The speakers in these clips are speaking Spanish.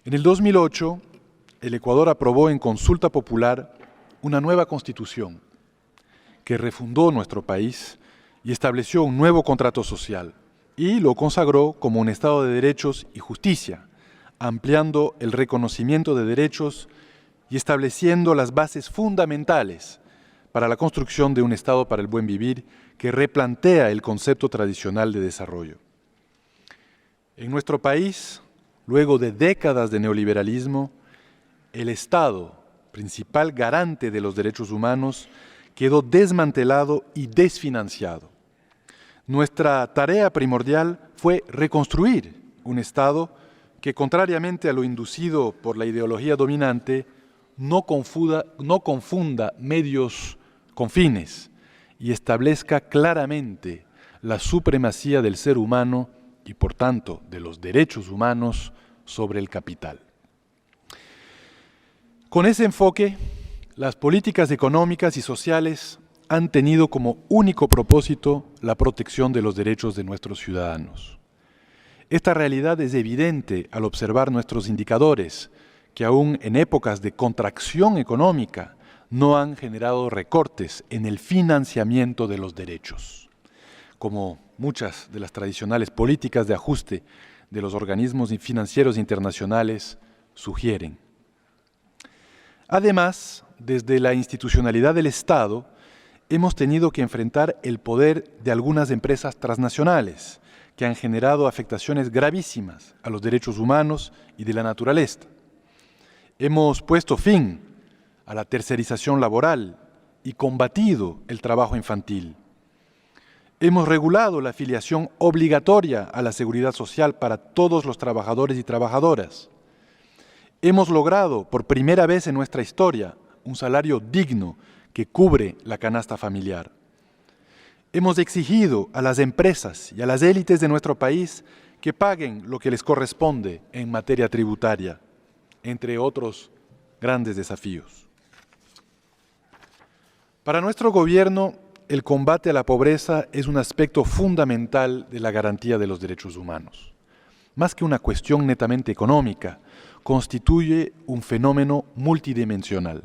En el 2008, el Ecuador aprobó en consulta popular una nueva constitución que refundó nuestro país y estableció un nuevo contrato social y lo consagró como un Estado de derechos y justicia, ampliando el reconocimiento de derechos y estableciendo las bases fundamentales para la construcción de un Estado para el buen vivir que replantea el concepto tradicional de desarrollo. En nuestro país, luego de décadas de neoliberalismo, el Estado, principal garante de los derechos humanos, quedó desmantelado y desfinanciado. Nuestra tarea primordial fue reconstruir un Estado que, contrariamente a lo inducido por la ideología dominante, no confunda medios con fines y establezca claramente la supremacía del ser humano y, por tanto, de los derechos humanos sobre el capital. Con ese enfoque, las políticas económicas y sociales han tenido como único propósito la protección de los derechos de nuestros ciudadanos. Esta realidad es evidente al observar nuestros indicadores, que aún en épocas de contracción económica no han generado recortes en el financiamiento de los derechos, como muchas de las tradicionales políticas de ajuste de los organismos financieros internacionales sugieren. Además, desde la institucionalidad del Estado, hemos tenido que enfrentar el poder de algunas empresas transnacionales que han generado afectaciones gravísimas a los derechos humanos y de la naturaleza. Hemos puesto fin a la tercerización laboral y combatido el trabajo infantil. Hemos regulado la afiliación obligatoria a la seguridad social para todos los trabajadores y trabajadoras. Hemos logrado, por primera vez en nuestra historia, un salario digno que cubre la canasta familiar. Hemos exigido a las empresas y a las élites de nuestro país que paguen lo que les corresponde en materia tributaria, entre otros grandes desafíos. Para nuestro gobierno, el combate a la pobreza es un aspecto fundamental de la garantía de los derechos humanos. Más que una cuestión netamente económica, constituye un fenómeno multidimensional.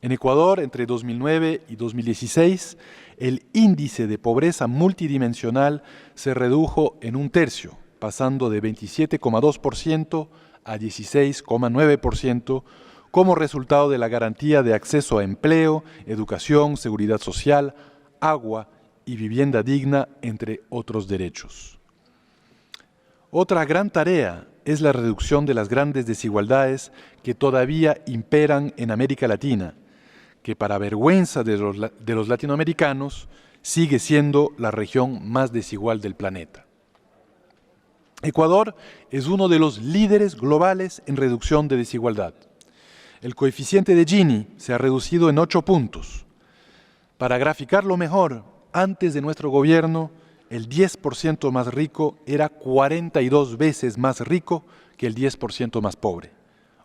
En Ecuador, entre 2009 y 2016, el índice de pobreza multidimensional se redujo en un tercio, pasando de 27,2% a 16,9%, como resultado de la garantía de acceso a empleo, educación, seguridad social, agua y vivienda digna, entre otros derechos. Otra gran tarea es la reducción de las grandes desigualdades que todavía imperan en América Latina, que para vergüenza de los latinoamericanos sigue siendo la región más desigual del planeta. Ecuador es uno de los líderes globales en reducción de desigualdad. El coeficiente de Gini se ha reducido en 8 puntos. Para graficarlo mejor, antes de nuestro gobierno, el 10% más rico era 42 veces más rico que el 10% más pobre.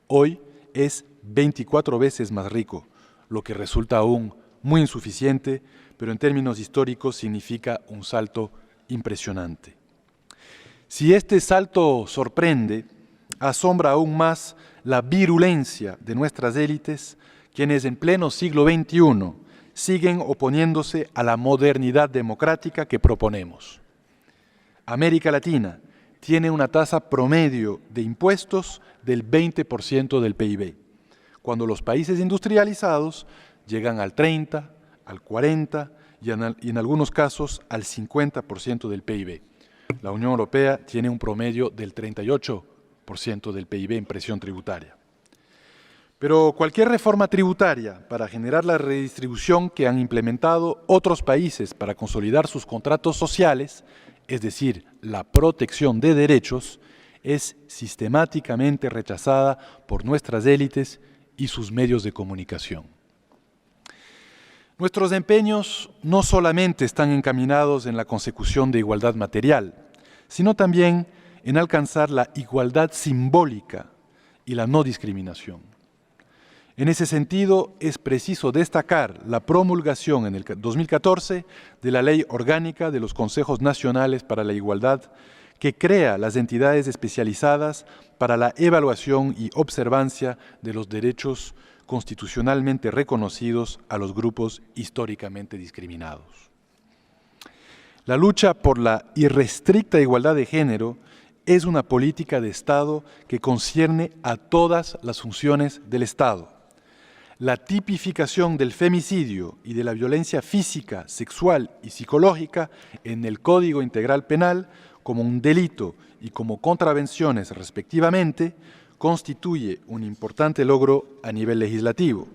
Hoy es 24 veces más rico, lo que resulta aún muy insuficiente, pero en términos históricos significa un salto impresionante. Si este salto sorprende, asombra aún más la virulencia de nuestras élites, quienes en pleno siglo XXI siguen oponiéndose a la modernidad democrática que proponemos. América Latina tiene una tasa promedio de impuestos del 20% del PIB, cuando los países industrializados llegan al 30%, al 40% y en algunos casos al 50% del PIB. La Unión Europea tiene un promedio del 38% del PIB en presión tributaria. Pero cualquier reforma tributaria para generar la redistribución que han implementado otros países para consolidar sus contratos sociales, es decir, la protección de derechos, es sistemáticamente rechazada por nuestras élites y sus medios de comunicación. Nuestros empeños no solamente están encaminados en la consecución de igualdad material, sino también en alcanzar la igualdad simbólica y la no discriminación. En ese sentido, es preciso destacar la promulgación en el 2014 de la Ley Orgánica de los Consejos Nacionales para la Igualdad, que crea las entidades especializadas para la evaluación y observancia de los derechos constitucionalmente reconocidos a los grupos históricamente discriminados. La lucha por la irrestricta igualdad de género es una política de Estado que concierne a todas las funciones del Estado. La tipificación del femicidio y de la violencia física, sexual y psicológica en el Código Integral Penal como un delito y como contravenciones respectivamente, constituye un importante logro a nivel legislativo.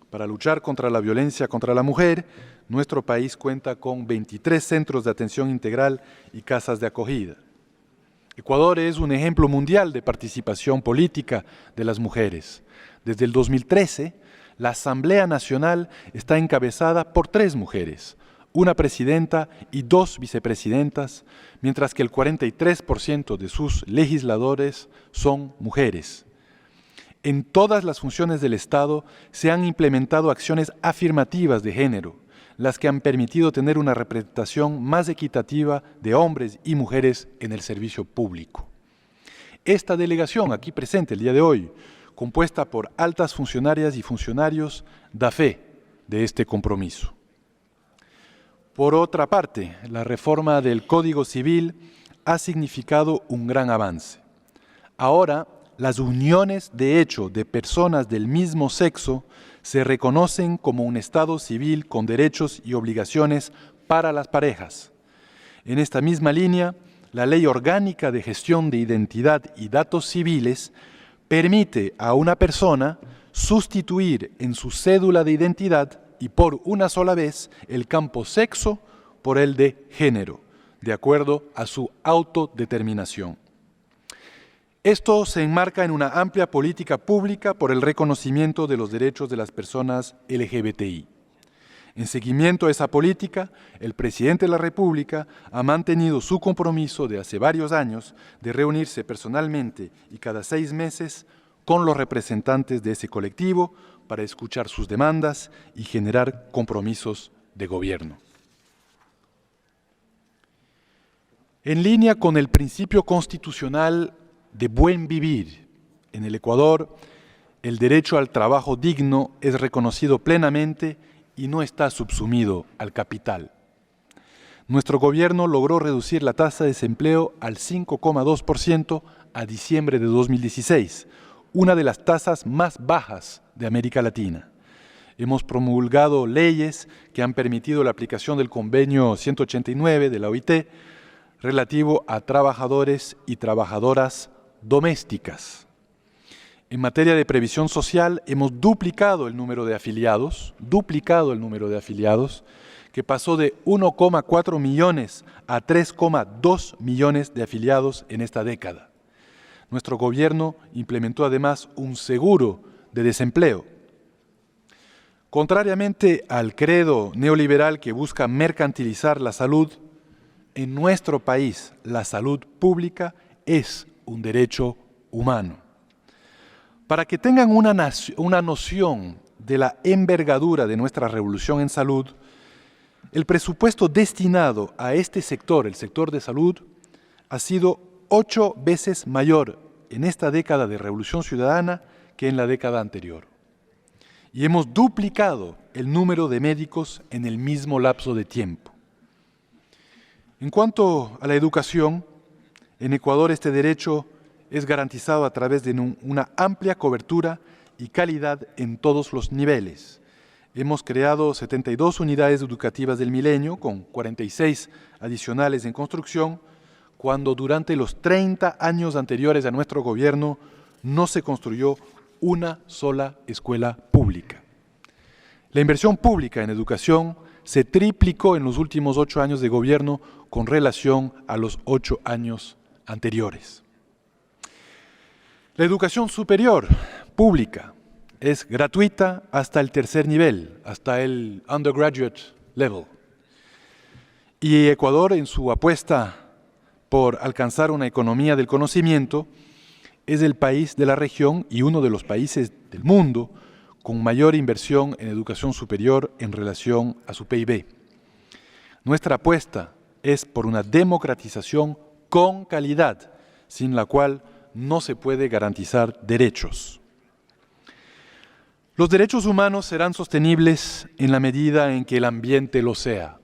Para luchar contra la violencia contra la mujer, nuestro país cuenta con 23 centros de atención integral y casas de acogida. Ecuador es un ejemplo mundial de participación política de las mujeres. Desde el 2013, la Asamblea Nacional está encabezada por 3 mujeres, una presidenta y 2 vicepresidentas, mientras que el 43% de sus legisladores son mujeres. En todas las funciones del Estado se han implementado acciones afirmativas de género, las que han permitido tener una representación más equitativa de hombres y mujeres en el servicio público. Esta delegación aquí presente el día de hoy, compuesta por altas funcionarias y funcionarios, da fe de este compromiso. Por otra parte, la reforma del Código Civil ha significado un gran avance. Ahora, las uniones de hecho de personas del mismo sexo se reconocen como un estado civil con derechos y obligaciones para las parejas. En esta misma línea, la Ley Orgánica de Gestión de Identidad y Datos Civiles permite a una persona sustituir en su cédula de identidad y por una sola vez el campo sexo por el de género, de acuerdo a su autodeterminación. Esto se enmarca en una amplia política pública por el reconocimiento de los derechos de las personas LGBTI. En seguimiento a esa política, el presidente de la República ha mantenido su compromiso de hace varios años de reunirse personalmente y cada 6 meses con los representantes de ese colectivo para escuchar sus demandas y generar compromisos de gobierno. En línea con el principio constitucional de buen vivir, en el Ecuador, el derecho al trabajo digno es reconocido plenamente y no está subsumido al capital. Nuestro gobierno logró reducir la tasa de desempleo al 5,2% a diciembre de 2016, una de las tasas más bajas de América Latina. Hemos promulgado leyes que han permitido la aplicación del convenio 189 de la OIT relativo a trabajadores y trabajadoras domésticas. En materia de previsión social, hemos duplicado el número de afiliados, que pasó de 1,4 millones a 3,2 millones de afiliados en esta década. Nuestro gobierno implementó además un seguro de desempleo. Contrariamente al credo neoliberal que busca mercantilizar la salud, en nuestro país la salud pública es un derecho humano. Para que tengan una noción de la envergadura de nuestra revolución en salud, el presupuesto destinado a este sector, el sector de salud, ha sido 8 veces mayor en esta década de revolución ciudadana que en la década anterior. Y hemos duplicado el número de médicos en el mismo lapso de tiempo. En cuanto a la educación, en Ecuador este derecho es garantizado a través de una amplia cobertura y calidad en todos los niveles. Hemos creado 72 unidades educativas del milenio, con 46 adicionales en construcción, cuando durante los 30 años anteriores a nuestro gobierno no se construyó una sola escuela pública. La inversión pública en educación se triplicó en los últimos 8 años de gobierno con relación a los 8 años anteriores. La educación superior pública es gratuita hasta el tercer nivel, hasta el undergraduate level. Y Ecuador, en su apuesta por alcanzar una economía del conocimiento, es el país de la región y uno de los países del mundo con mayor inversión en educación superior en relación a su PIB. Nuestra apuesta es por una democratización con calidad, sin la cual no se puede garantizar derechos. Los derechos humanos serán sostenibles en la medida en que el ambiente lo sea.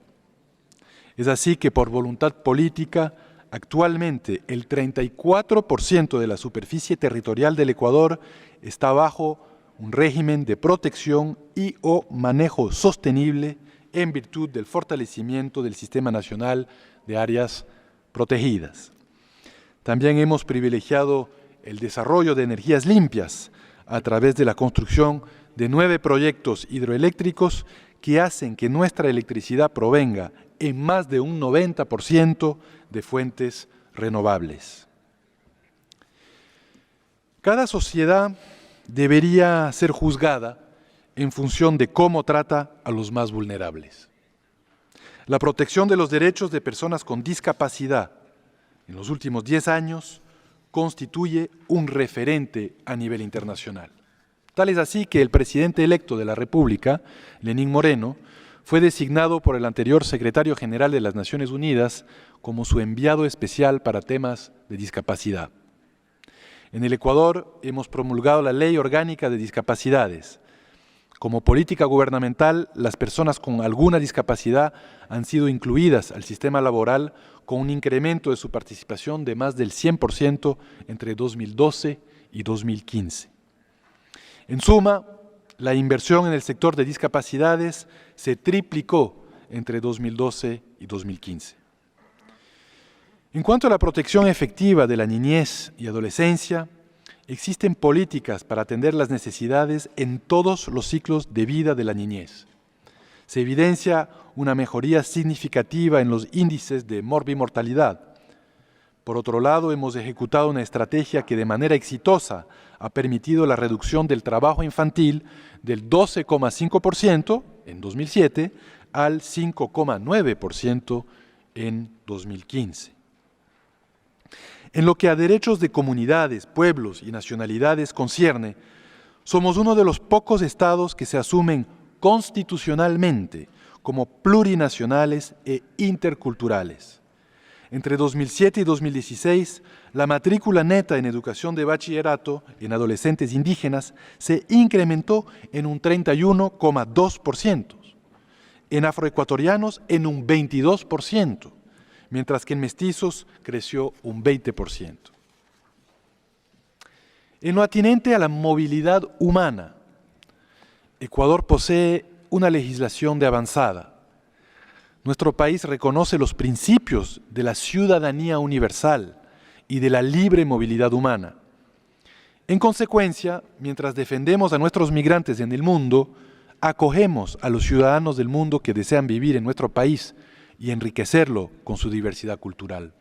Es así que por voluntad política, actualmente el 34% de la superficie territorial del Ecuador está bajo un régimen de protección y o manejo sostenible en virtud del fortalecimiento del Sistema Nacional de Áreas Protegidas. También hemos privilegiado el desarrollo de energías limpias a través de la construcción de 9 proyectos hidroeléctricos que hacen que nuestra electricidad provenga en más de un 90% de fuentes renovables. Cada sociedad debería ser juzgada en función de cómo trata a los más vulnerables. La protección de los derechos de personas con discapacidad en los últimos 10 años constituye un referente a nivel internacional. Tal es así que el presidente electo de la República, Lenín Moreno, fue designado por el anterior secretario general de las Naciones Unidas como su enviado especial para temas de discapacidad. En el Ecuador hemos promulgado la Ley Orgánica de Discapacidades. Como política gubernamental, las personas con alguna discapacidad han sido incluidas al sistema laboral con un incremento de su participación de más del 100% entre 2012 y 2015. En suma, la inversión en el sector de discapacidades se triplicó entre 2012 y 2015. En cuanto a la protección efectiva de la niñez y adolescencia, existen políticas para atender las necesidades en todos los ciclos de vida de la niñez. Se evidencia una mejoría significativa en los índices de morbimortalidad. Por otro lado, hemos ejecutado una estrategia que de manera exitosa ha permitido la reducción del trabajo infantil del 12,5% en 2007 al 5,9% en 2015. En lo que a derechos de comunidades, pueblos y nacionalidades concierne, somos uno de los pocos estados que se asumen constitucionalmente como plurinacionales e interculturales. Entre 2007 y 2016, la matrícula neta en educación de bachillerato en adolescentes indígenas se incrementó en un 31,2%, en afroecuatorianos en un 22%, mientras que en mestizos creció un 20%. En lo atinente a la movilidad humana, Ecuador posee una legislación de avanzada. Nuestro país reconoce los principios de la ciudadanía universal y de la libre movilidad humana. En consecuencia, mientras defendemos a nuestros migrantes en el mundo, acogemos a los ciudadanos del mundo que desean vivir en nuestro país y enriquecerlo con su diversidad cultural.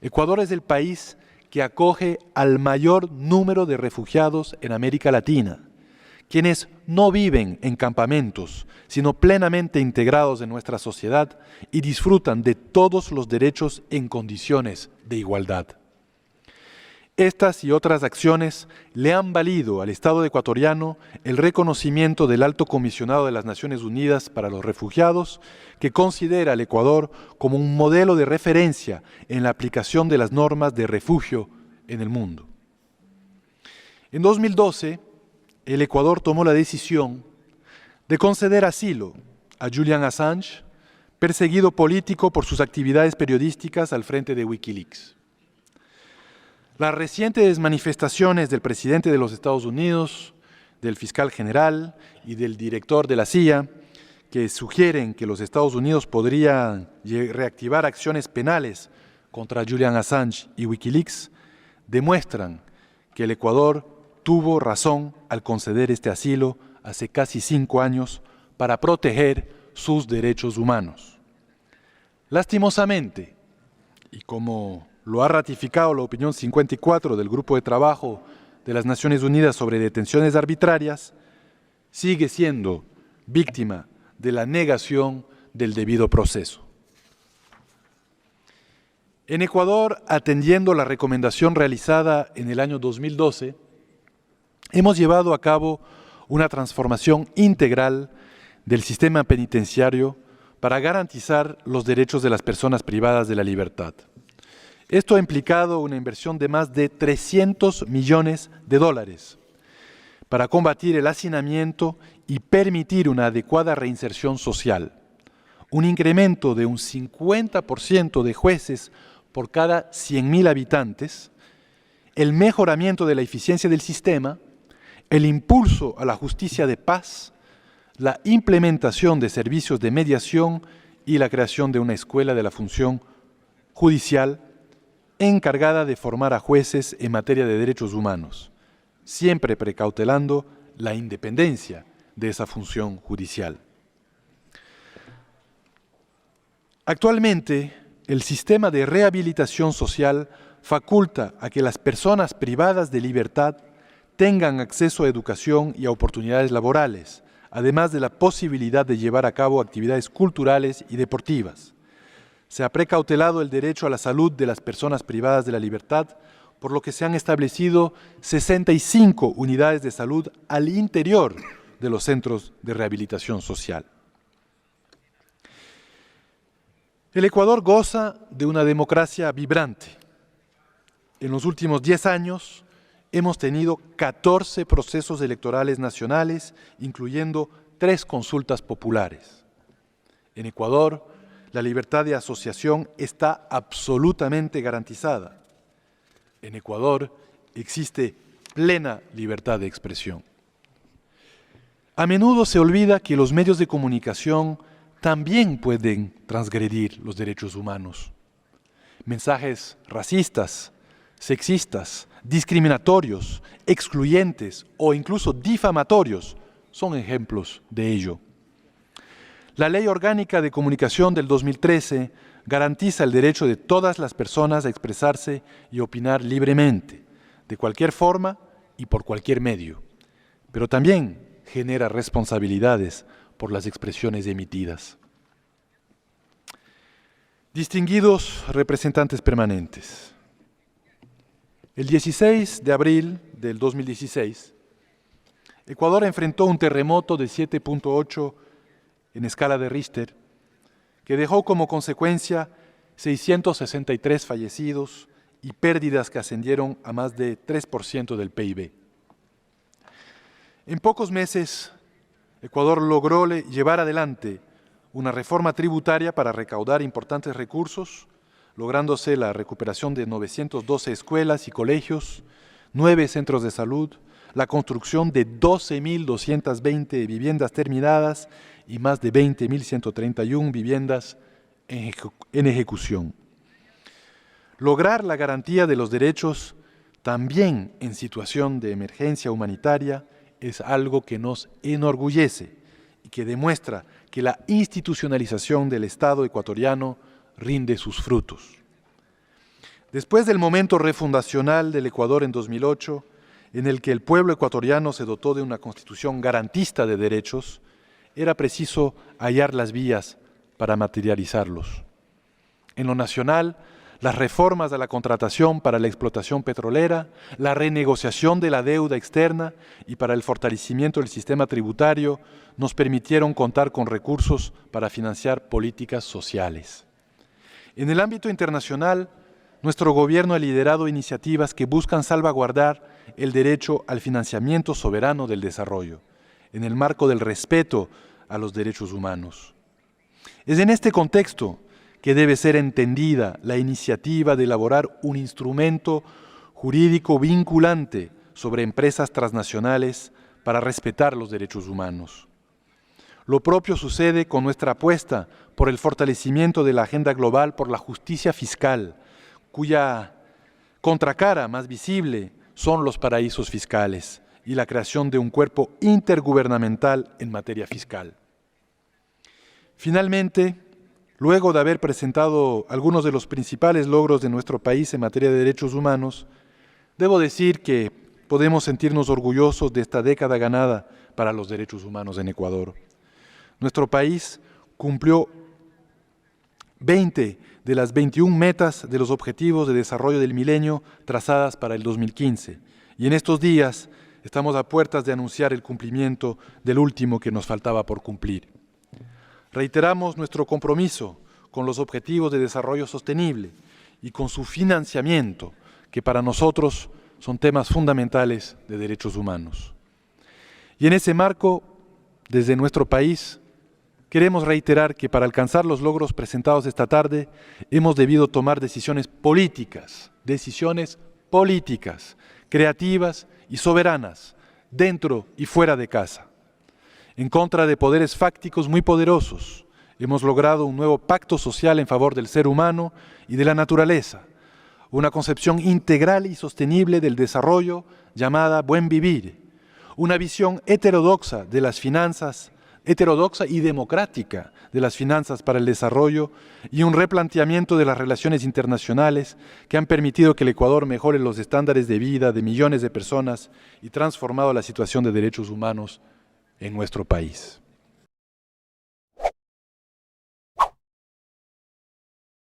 Ecuador es el país que acoge al mayor número de refugiados en América Latina, quienes no viven en campamentos, sino plenamente integrados en nuestra sociedad y disfrutan de todos los derechos en condiciones de igualdad. Estas y otras acciones le han valido al Estado ecuatoriano el reconocimiento del Alto Comisionado de las Naciones Unidas para los Refugiados, que considera al Ecuador como un modelo de referencia en la aplicación de las normas de refugio en el mundo. En 2012, el Ecuador tomó la decisión de conceder asilo a Julian Assange, perseguido político por sus actividades periodísticas al frente de Wikileaks. Las recientes manifestaciones del presidente de los Estados Unidos, del fiscal general y del director de la CIA, que sugieren que los Estados Unidos podrían reactivar acciones penales contra Julian Assange y Wikileaks, demuestran que el Ecuador tuvo razón al conceder este asilo hace casi 5 años para proteger sus derechos humanos. Lastimosamente, y como lo ha ratificado la opinión 54 del Grupo de Trabajo de las Naciones Unidas sobre detenciones arbitrarias, sigue siendo víctima de la negación del debido proceso. En Ecuador, atendiendo la recomendación realizada en el año 2012, hemos llevado a cabo una transformación integral del sistema penitenciario para garantizar los derechos de las personas privadas de la libertad. Esto ha implicado una inversión de más de 300 millones de dólares para combatir el hacinamiento y permitir una adecuada reinserción social. Un incremento de un 50% de jueces por cada 100.000 habitantes, el mejoramiento de la eficiencia del sistema, el impulso a la justicia de paz, la implementación de servicios de mediación y la creación de una escuela de la función judicial encargada de formar a jueces en materia de derechos humanos, siempre precautelando la independencia de esa función judicial. Actualmente, el sistema de rehabilitación social faculta a que las personas privadas de libertad tengan acceso a educación y a oportunidades laborales, además de la posibilidad de llevar a cabo actividades culturales y deportivas. Se ha precautelado el derecho a la salud de las personas privadas de la libertad, por lo que se han establecido 65 unidades de salud al interior de los centros de rehabilitación social. El Ecuador goza de una democracia vibrante. En los últimos 10 años hemos tenido 14 procesos electorales nacionales, incluyendo 3 consultas populares. En Ecuador, la libertad de asociación está absolutamente garantizada. En Ecuador existe plena libertad de expresión. A menudo se olvida que los medios de comunicación también pueden transgredir los derechos humanos. Mensajes racistas, sexistas, discriminatorios, excluyentes o incluso difamatorios son ejemplos de ello. La Ley Orgánica de Comunicación del 2013 garantiza el derecho de todas las personas a expresarse y opinar libremente, de cualquier forma y por cualquier medio, pero también genera responsabilidades por las expresiones emitidas. Distinguidos representantes permanentes, el 16 de abril del 2016, Ecuador enfrentó un terremoto de 7.8 en escala de Richter, que dejó como consecuencia 663 fallecidos y pérdidas que ascendieron a más de 3% del PIB. En pocos meses, Ecuador logró llevar adelante una reforma tributaria para recaudar importantes recursos, lográndose la recuperación de 912 escuelas y colegios, 9 centros de salud, la construcción de 12.220 viviendas terminadas y más de 20.131 viviendas en ejecución. Lograr la garantía de los derechos también en situación de emergencia humanitaria es algo que nos enorgullece y que demuestra que la institucionalización del Estado ecuatoriano rinde sus frutos. Después del momento refundacional del Ecuador en 2008, en el que el pueblo ecuatoriano se dotó de una constitución garantista de derechos, era preciso hallar las vías para materializarlos. En lo nacional, las reformas a la contratación para la explotación petrolera, la renegociación de la deuda externa y para el fortalecimiento del sistema tributario nos permitieron contar con recursos para financiar políticas sociales. En el ámbito internacional, nuestro gobierno ha liderado iniciativas que buscan salvaguardar el derecho al financiamiento soberano del desarrollo, en el marco del respeto a los derechos humanos. Es en este contexto que debe ser entendida la iniciativa de elaborar un instrumento jurídico vinculante sobre empresas transnacionales para respetar los derechos humanos. Lo propio sucede con nuestra apuesta por el fortalecimiento de la agenda global por la justicia fiscal, cuya contracara más visible son los paraísos fiscales y la creación de un cuerpo intergubernamental en materia fiscal. Finalmente, luego de haber presentado algunos de los principales logros de nuestro país en materia de derechos humanos, debo decir que podemos sentirnos orgullosos de esta década ganada para los derechos humanos en Ecuador. Nuestro país cumplió 20 de las 21 metas de los Objetivos de Desarrollo del Milenio trazadas para el 2015. Y en estos días estamos a puertas de anunciar el cumplimiento del último que nos faltaba por cumplir. Reiteramos nuestro compromiso con los Objetivos de Desarrollo Sostenible y con su financiamiento, que para nosotros son temas fundamentales de derechos humanos. Y en ese marco, desde nuestro país, queremos reiterar que para alcanzar los logros presentados esta tarde, hemos debido tomar decisiones políticas, creativas y soberanas, dentro y fuera de casa. En contra de poderes fácticos muy poderosos, hemos logrado un nuevo pacto social en favor del ser humano y de la naturaleza, una concepción integral y sostenible del desarrollo llamada Buen Vivir, una visión heterodoxa de las finanzas, heterodoxa y democrática de las finanzas para el desarrollo y un replanteamiento de las relaciones internacionales que han permitido que el Ecuador mejore los estándares de vida de millones de personas y transformado la situación de derechos humanos en nuestro país.